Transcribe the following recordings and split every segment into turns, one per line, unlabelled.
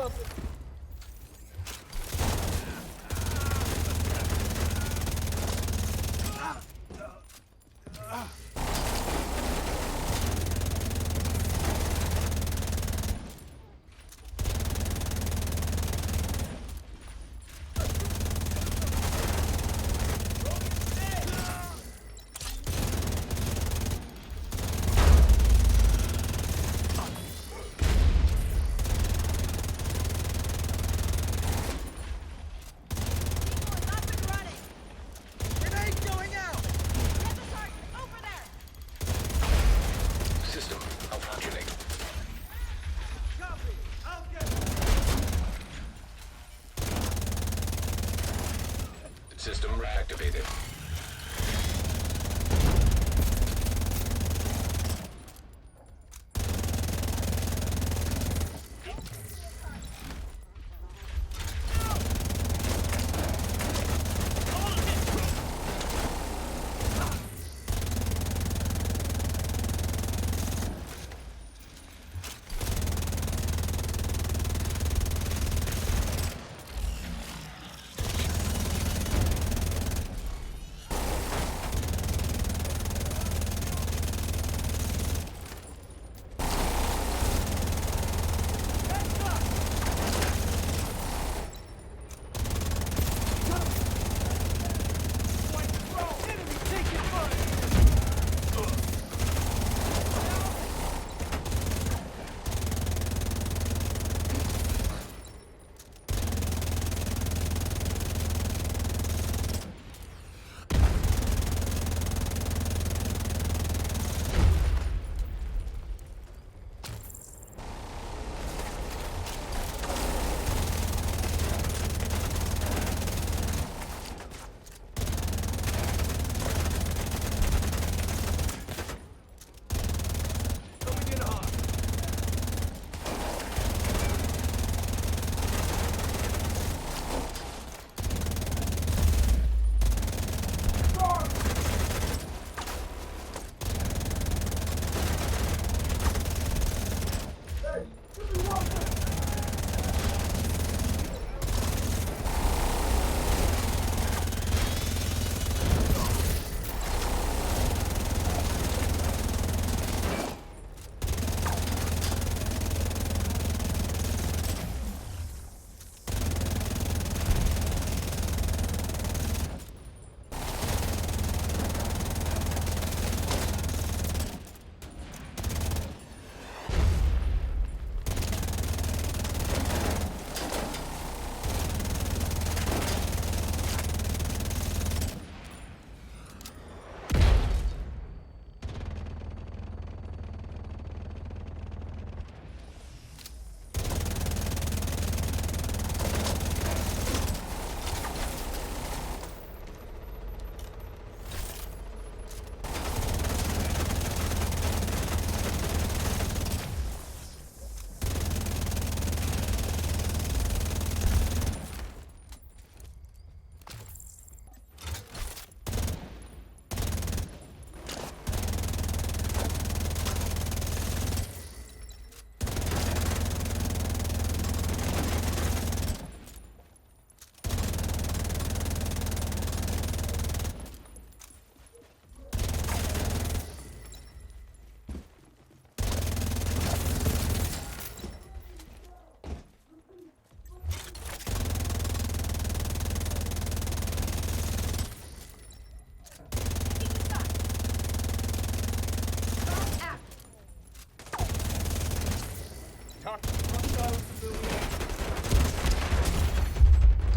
kaldı.
System malfunctioning. System reactivated.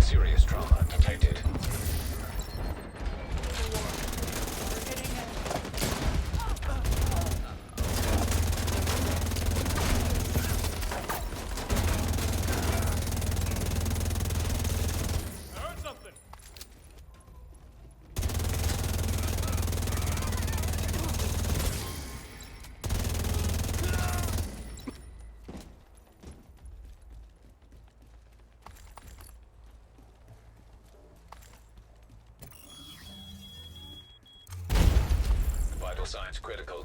Serious trauma detected. Vital signs critical.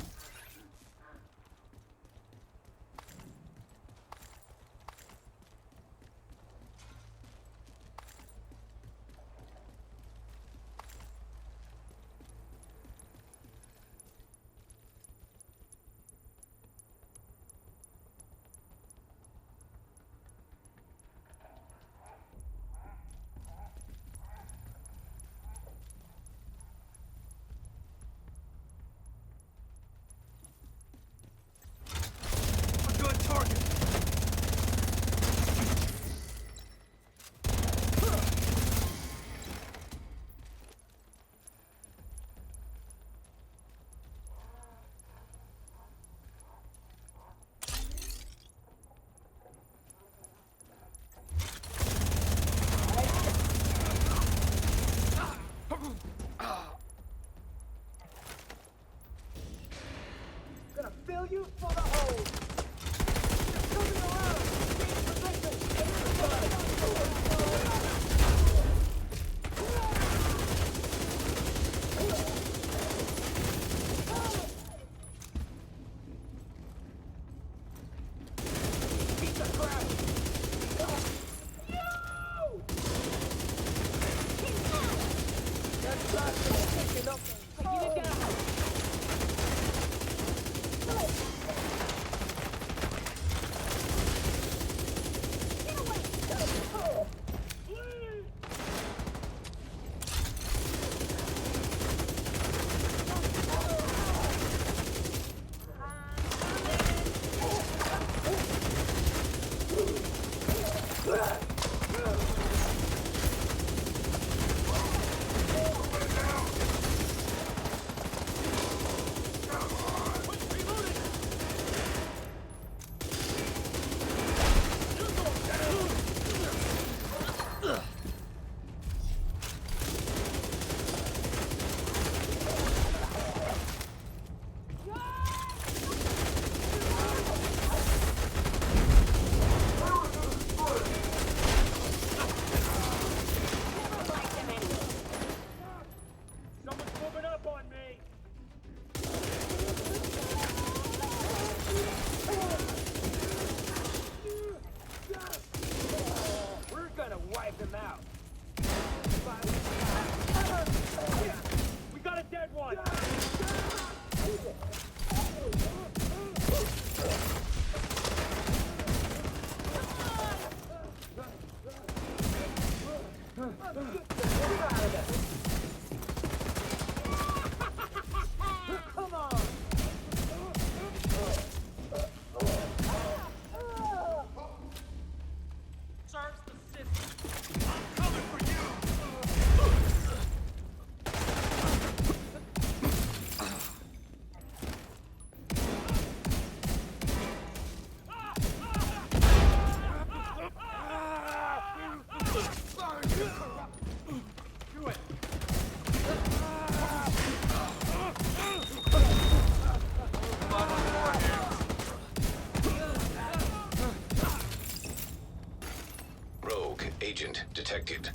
Agent detected.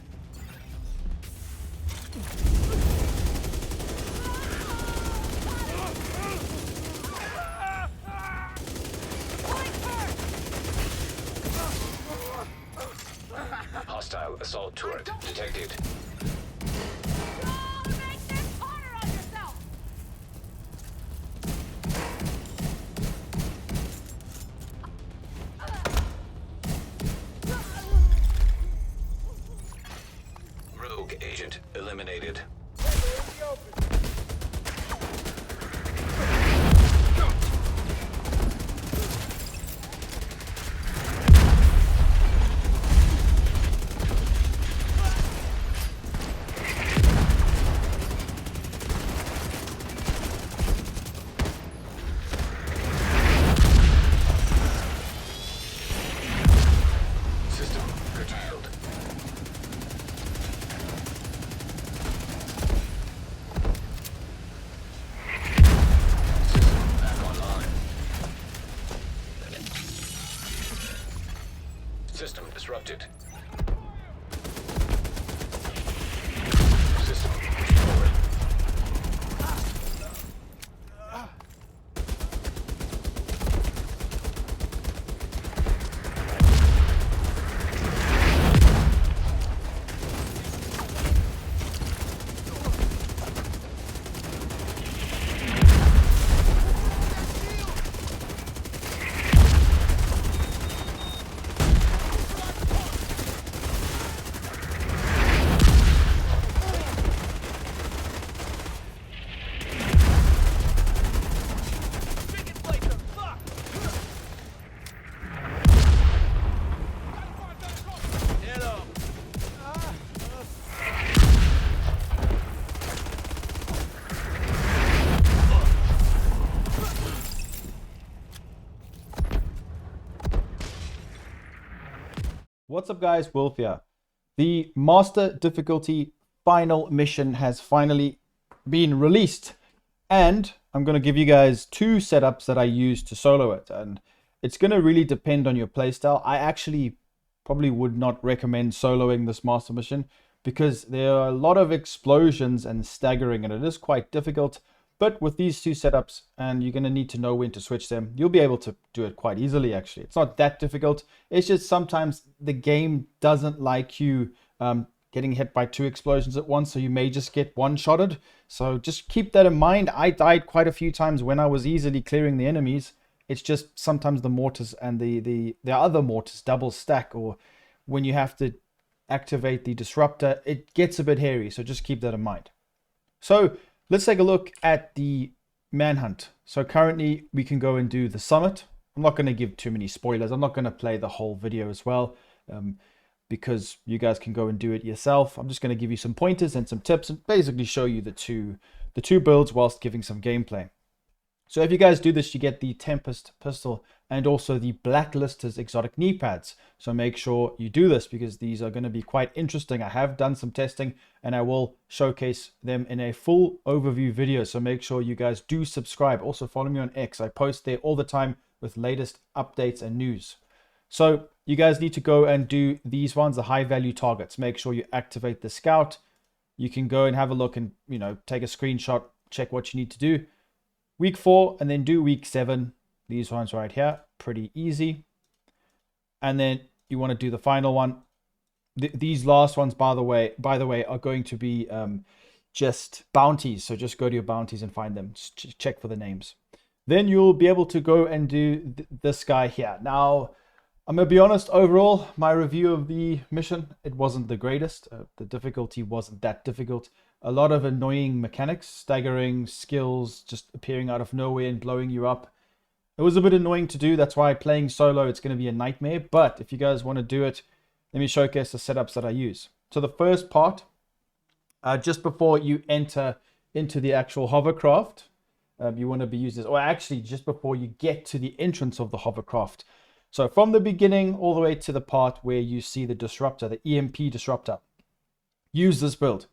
Hostile assault turret detected. Rogue agent eliminated. System curtailed. System disrupted. System restored.
What's up guys, Wolf here. The Master Difficulty final mission has finally been released and I'm going to give you guys 2 setups that I use to solo it, and it's going to really depend on your playstyle. I actually probably would not recommend soloing this master mission because there are a lot of explosions and staggering, and it is quite difficult. But with these 2 setups, and you're going to need to know when to switch them, you'll be able to do it quite easily, actually. It's not that difficult. It's just sometimes the game doesn't like you getting hit by 2 explosions at once, so you may just get one-shotted. So just keep that in mind. I died quite a few times when I was easily clearing the enemies. It's just sometimes the mortars and the other mortars double stack, or when you have to activate the disruptor, it gets a bit hairy, so just keep that in mind. So let's take a look at the manhunt. So currently we can go and do the summit. I'm not going to give too many spoilers. I'm not going to play the whole video as well, because you guys can go and do it yourself. I'm just going to give you some pointers and some tips and basically show you the two builds whilst giving some gameplay. So if you guys do this, you get the Tempest pistol and also the Blacklister's exotic knee pads. So make sure you do this because these are going to be quite interesting. I have done some testing and I will showcase them in a full overview video. So make sure you guys do subscribe. Also follow me on X. I post there all the time with latest updates and news. So you guys need to go and do these ones, the high value targets. Make sure you activate the scout. You can go and have a look and, take a screenshot, check what you need to do. Week 4 and then do week 7. These ones right here, pretty easy. And then you want to do the final one. These last ones, by the way, are going to be just bounties. So just go to your bounties and find them. Just check for the names. Then you'll be able to go and do this guy here. Now, I'm going to be honest, overall, my review of the mission, it wasn't the greatest. The difficulty wasn't that difficult. A lot of annoying mechanics, staggering skills, just appearing out of nowhere and blowing you up. It was a bit annoying to do. That's why playing solo, it's going to be a nightmare. But if you guys want to do it, let me showcase the setups that I use. So the first part, just before you enter into the actual hovercraft, you want to be using this, or actually just before you get to the entrance of the hovercraft. So from the beginning all the way to the part where you see the disruptor, the EMP disruptor, use this build.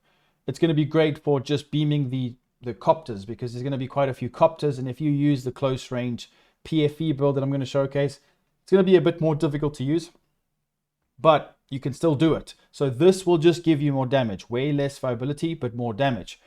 It's going to be great for just beaming the copters because there's going to be quite a few copters. And if you use the close range PFE build that I'm going to showcase, it's going to be a bit more difficult to use, but you can still do it. So this will just give you more damage, way less viability, but more damage.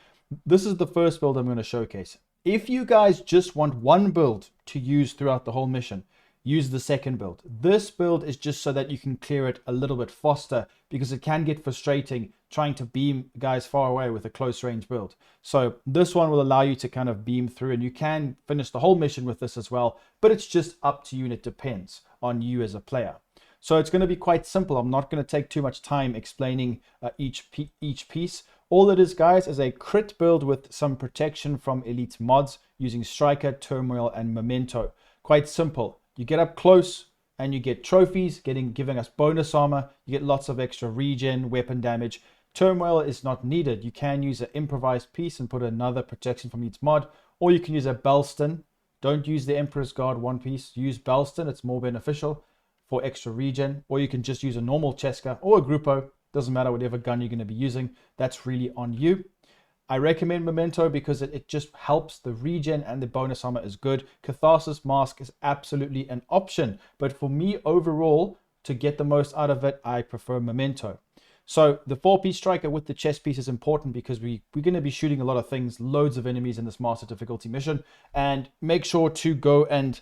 This is the first build I'm going to showcase. If you guys just want one build to use throughout the whole mission, use the second build. This build is just so that you can clear it a little bit faster because it can get frustrating trying to beam guys far away with a close range build. So this one will allow you to kind of beam through, and you can finish the whole mission with this as well, but it's just up to you and it depends on you as a player. So it's going to be quite simple. I'm not going to take too much time explaining each piece. All it is, guys, is a crit build with some protection from elite mods using Striker, Turmoil, and Memento. Quite simple. You get up close and you get trophies, giving us bonus armor. You get lots of extra regen, weapon damage. Turmoil is not needed. You can use an improvised piece and put another protection from each mod, or you can use a Belston. Don't use the Emperor's Guard one piece. Use Belston. It's more beneficial for extra regen, or you can just use a normal Cheska or a Gruppo. Doesn't matter whatever gun you're going to be using. That's really on you. I recommend Memento because it just helps. The regen and the bonus armor is good. Catharsis Mask is absolutely an option, but for me overall, to get the most out of it, I prefer Memento. So the 4-piece striker with the chest piece is important because we're going to be shooting a lot of things, loads of enemies in this master difficulty mission. And make sure to go and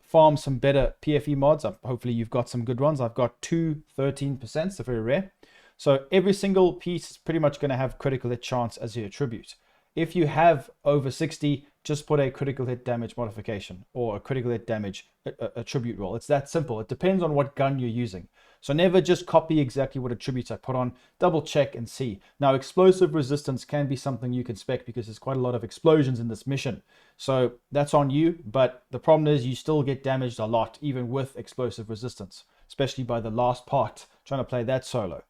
farm some better PFE mods. Hopefully you've got some good ones. I've got 2 13%, so very rare. So every single piece is pretty much going to have critical hit chance as your attribute. If you have over 60, just put a critical hit damage modification or a critical hit damage attribute roll. It's that simple. It depends on what gun you're using. So never just copy exactly what attributes I put on. Double check and see. Now, explosive resistance can be something you can spec because there's quite a lot of explosions in this mission. So that's on you. But the problem is you still get damaged a lot, even with explosive resistance, especially by the last part, trying to play that solo.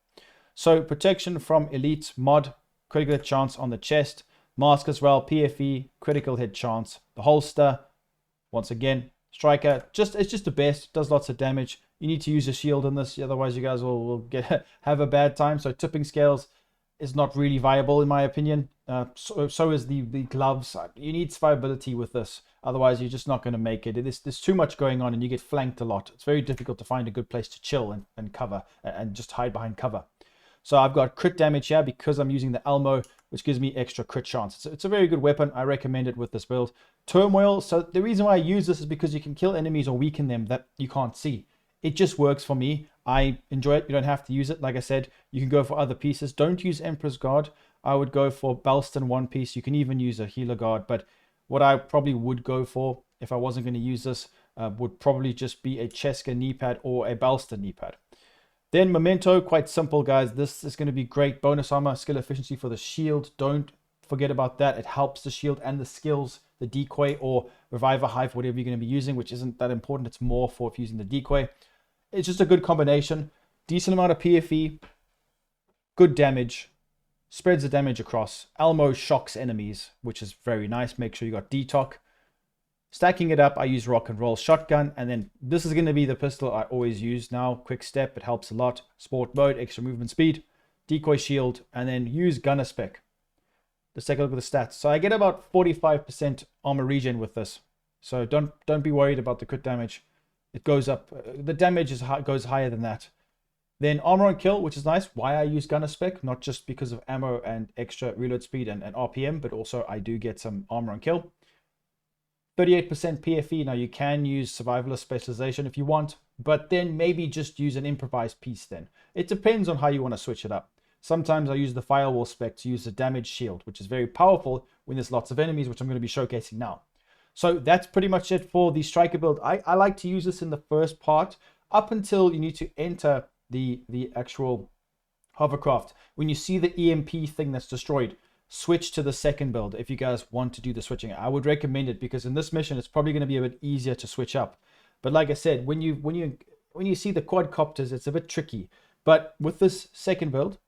So protection from elite mod, critical hit chance on the chest, mask as well, PFE, critical hit chance, the holster, once again, striker, it's just the best, does lots of damage. You need to use a shield in this, otherwise you guys will have a bad time. So tipping scales, is not really viable in my opinion. So is the gloves. You need survivability with this, otherwise you're just not going to make it. There's too much going on and you get flanked a lot. It's very difficult to find a good place to chill and cover and just hide behind cover. So I've got crit damage here because I'm using the Elmo, which gives me extra crit chance. It's a very good weapon. I recommend it with this build. Turmoil. So the reason why I use this is because you can kill enemies or weaken them that you can't see. It just works for me. I enjoy it. You don't have to use it. Like I said, you can go for other pieces. Don't use Emperor's Guard. I would go for Belston one piece. You can even use a Healer Guard. But what I probably would go for if I wasn't going to use this would probably just be a Cheska knee pad or a Belston knee pad. Then Memento, quite simple, guys. This is going to be great. Bonus armor, skill efficiency for the shield. Don't forget about that. It helps the shield and the skills, the decoy or reviver hive, whatever you're going to be using, which isn't that important. It's more for if using the decoy. It's just a good combination. Decent amount of PFE, good damage, spreads the damage across. Elmo shocks enemies, which is very nice. Make sure you got detox. Stacking it up, I use rock and roll shotgun, and then this is going to be the pistol I always use now. Quick step, it helps a lot. Sport mode, extra movement speed, decoy shield, and then use gunner spec. Let's take a look at the stats. So I get about 45% armor regen with this. So don't be worried about the crit damage. It goes up. The damage goes higher than that. Then armor on kill, which is nice. Why I use gunner spec, not just because of ammo and extra reload speed and RPM, but also I do get some armor on kill. 38% PFE. Now you can use survivalist specialization if you want, but then maybe just use an improvised piece then. It depends on how you want to switch it up. Sometimes I use the firewall spec to use the damage shield, which is very powerful when there's lots of enemies, which I'm going to be showcasing now. So that's pretty much it for the striker build. I like to use this in the first part up until you need to enter the actual hovercraft. When you see the EMP thing that's destroyed, switch to the second build if you guys want to do the switching. I would recommend it because in this mission it's probably going to be a bit easier to switch up. But like I said, when you see the quadcopters, it's a bit tricky. But with this second build,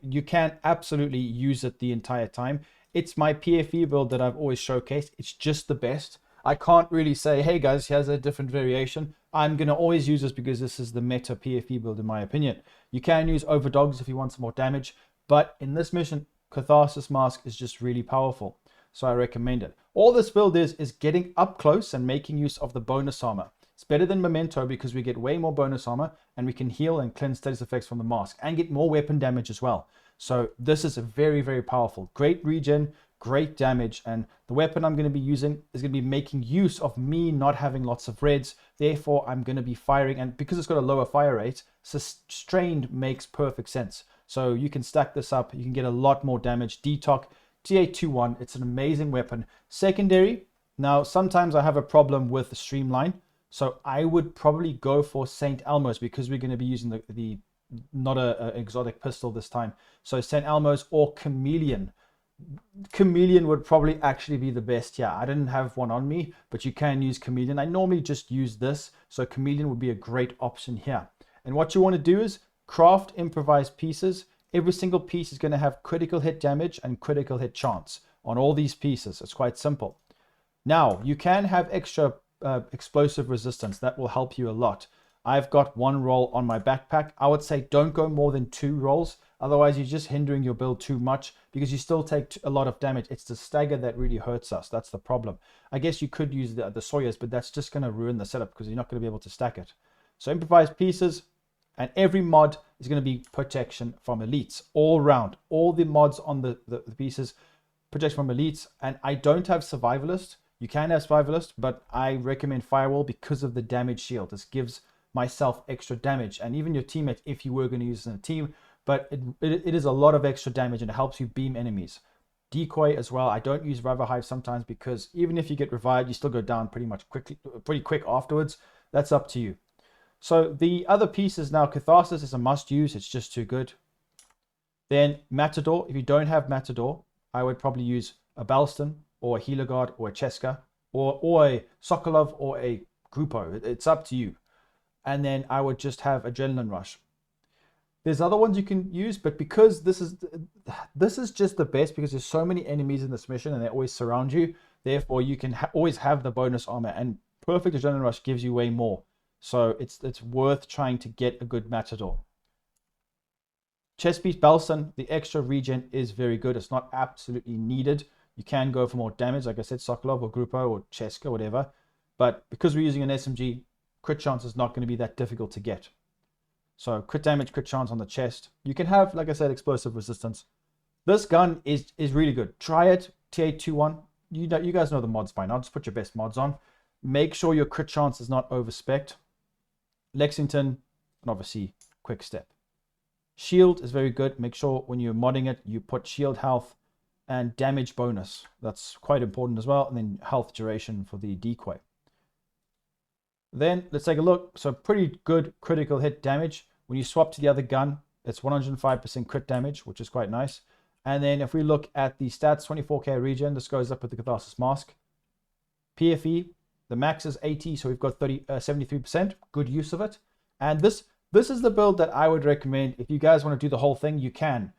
you can absolutely use it the entire time. It's my PFE build that I've always showcased. It's just the best. I can't really say, hey guys, here's a different variation. I'm going to always use this because this is the meta PFE build in my opinion. You can use Overdogs if you want some more damage. But in this mission, Catharsis Mask is just really powerful, so I recommend it. All this build is getting up close and making use of the bonus armor. It's better than Memento because we get way more bonus armor and we can heal and cleanse status effects from the mask and get more weapon damage as well. So this is a very, very powerful. Great regen, great damage, and the weapon I'm going to be using is going to be making use of me not having lots of reds. Therefore, I'm going to be firing, and because it's got a lower fire rate, sustained makes perfect sense. So you can stack this up. You can get a lot more damage. Detox, TA21. It's an amazing weapon. Secondary. Now, sometimes I have a problem with the Streamline. So I would probably go for St. Elmo's because we're going to be using the not an exotic pistol this time. So St. Elmo's or Chameleon. Chameleon would probably actually be the best here. I didn't have one on me, but you can use Chameleon. I normally just use this. So Chameleon would be a great option here. And what you want to do is craft improvised pieces. Every single piece is going to have critical hit damage and critical hit chance on all these pieces. It's quite simple. Now, you can have extra explosive resistance. That will help you a lot. I've got one roll on my backpack. I would say don't go more than 2 rolls. Otherwise, you're just hindering your build too much because you still take a lot of damage. It's the stagger that really hurts us. That's the problem. I guess you could use the Sawyers, but that's just going to ruin the setup because you're not going to be able to stack it. So improvised pieces. And every mod is going to be protection from elites all round. All the mods on the pieces, protection from elites. And I don't have survivalist. You can have survivalist, but I recommend firewall because of the damage shield. This gives myself extra damage and even your teammate if you were going to use it in a team. But it is a lot of extra damage and it helps you beam enemies. Decoy as well. I don't use Reviver Hive sometimes because even if you get revived, you still go down pretty quick afterwards. That's up to you. So the other pieces now, Catharsis is a must use. It's just too good. Then Matador. If you don't have Matador, I would probably use a Belston or a Healer Guard or a Cheska or a Sokolov or a Grupo. It's up to you. And then I would just have Adrenaline Rush. There's other ones you can use, but because this is just the best because there's so many enemies in this mission and they always surround you. Therefore, you can always have the bonus armor, and Perfect Adrenaline Rush gives you way more. So it's worth trying to get a good Matador. Chest Piece Belson, the extra regen is very good. It's not absolutely needed. You can go for more damage, like I said, Sokolov or Grupo or Cheska, whatever. But because we're using an SMG, crit chance is not going to be that difficult to get. So crit damage, crit chance on the chest. You can have, like I said, explosive resistance. This gun is really good. Try it, TA21. You guys know the mods by now. Just put your best mods on. Make sure your crit chance is not overspec'd. Lexington, and obviously Quick Step. Shield is very good. Make sure when you're modding it, you put shield health and damage bonus. That's quite important as well. And then health duration for the decoy. Then let's take a look. So pretty good critical hit damage. When you swap to the other gun, it's 105% crit damage, which is quite nice. And then if we look at the stats, 24k regen, this goes up with the Catharsis Mask. PFE, the max is 80, so we've got 73%. Good use of it. And this is the build that I would recommend. If you guys want to do the whole thing, you can.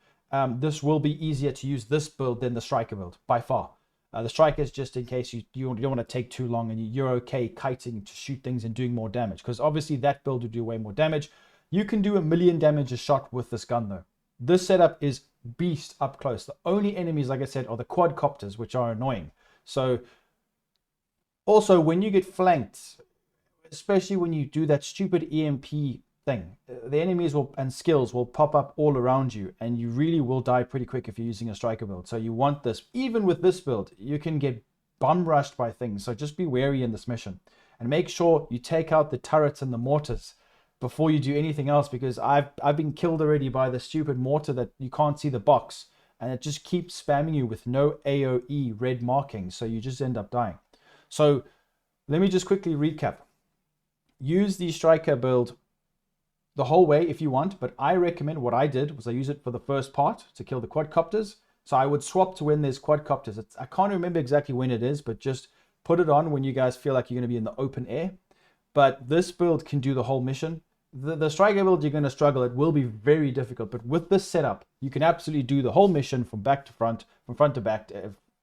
This will be easier to use this build than the Striker build, by far. The Striker is just in case you don't want to take too long and you're okay kiting to shoot things and doing more damage. Because obviously that build would do way more damage. You can do 1,000,000 damage a shot with this gun though. This setup is beast up close. The only enemies, like I said, are the quadcopters, which are annoying. So also when you get flanked, especially when you do that stupid EMP thing, the enemies and skills will pop up all around you, and you really will die pretty quick if you're using a Striker build. So you want this. Even with this build, you can get bum rushed by things. So just be wary in this mission, and make sure you take out the turrets and the mortars before you do anything else, because I've been killed already by the stupid mortar that you can't see the box, and it just keeps spamming you with no AoE red markings, so you just end up dying. So let me just quickly recap. Use the Striker build the whole way if you want, but I recommend, what I did was I use it for the first part to kill the quadcopters. So I would swap to when there's quadcopters. I can't remember exactly when it is, but just put it on when you guys feel like you're going to be in the open air. But this build can do the whole mission. The Striker build, you're going to struggle. It will be very difficult, but with this setup, you can absolutely do the whole mission from back to front, from front to back,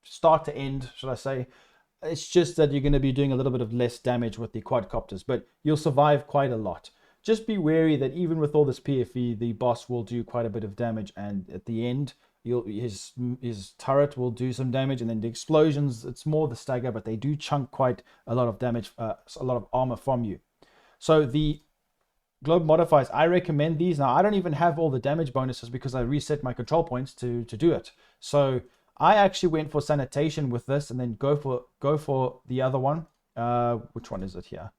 start to end, should I say. It's just that you're going to be doing a little bit of less damage with the quadcopters, but you'll survive quite a lot. Just be wary that even with all this PFE, the boss will do quite a bit of damage, and at the end, his turret will do some damage, and then the explosions, it's more the stagger, but they do chunk quite a lot of damage, a lot of armor from you. So the globe modifiers, I recommend these. Now, I don't even have all the damage bonuses because I reset my control points to do it. So I actually went for sanitation with this, and then go for the other one. Which one is it here?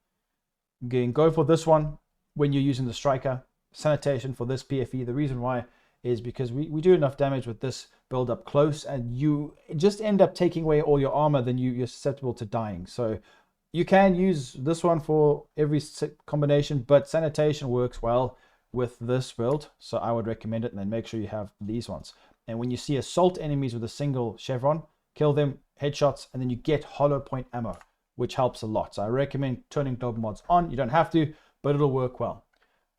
Again, go for this one when you're using the Striker. Sanitation for this PFE. The reason why is because we do enough damage with this build up close, and you just end up taking away all your armor, then you're susceptible to dying. So you can use this one for every combination, but sanitation works well with this build, so I would recommend it. And then make sure you have these ones. And when you see assault enemies with a single chevron, kill them, headshots, and then you get hollow point ammo, which helps a lot. So I recommend turning globe mods on. You don't have to, but it'll work well.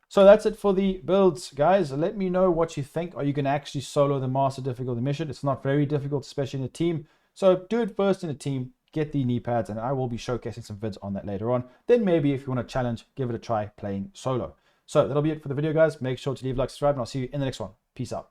So that's it for the builds, guys. Let me know what you think. Are you going to actually solo the master difficulty mission? It's not very difficult, especially in a team. So do it first in a team. Get the knee pads, and I will be showcasing some vids on that later on. Then maybe if you want to challenge, give it a try playing solo. So that'll be it for the video, guys. Make sure to leave a like, subscribe, and I'll see you in the next one. Peace out.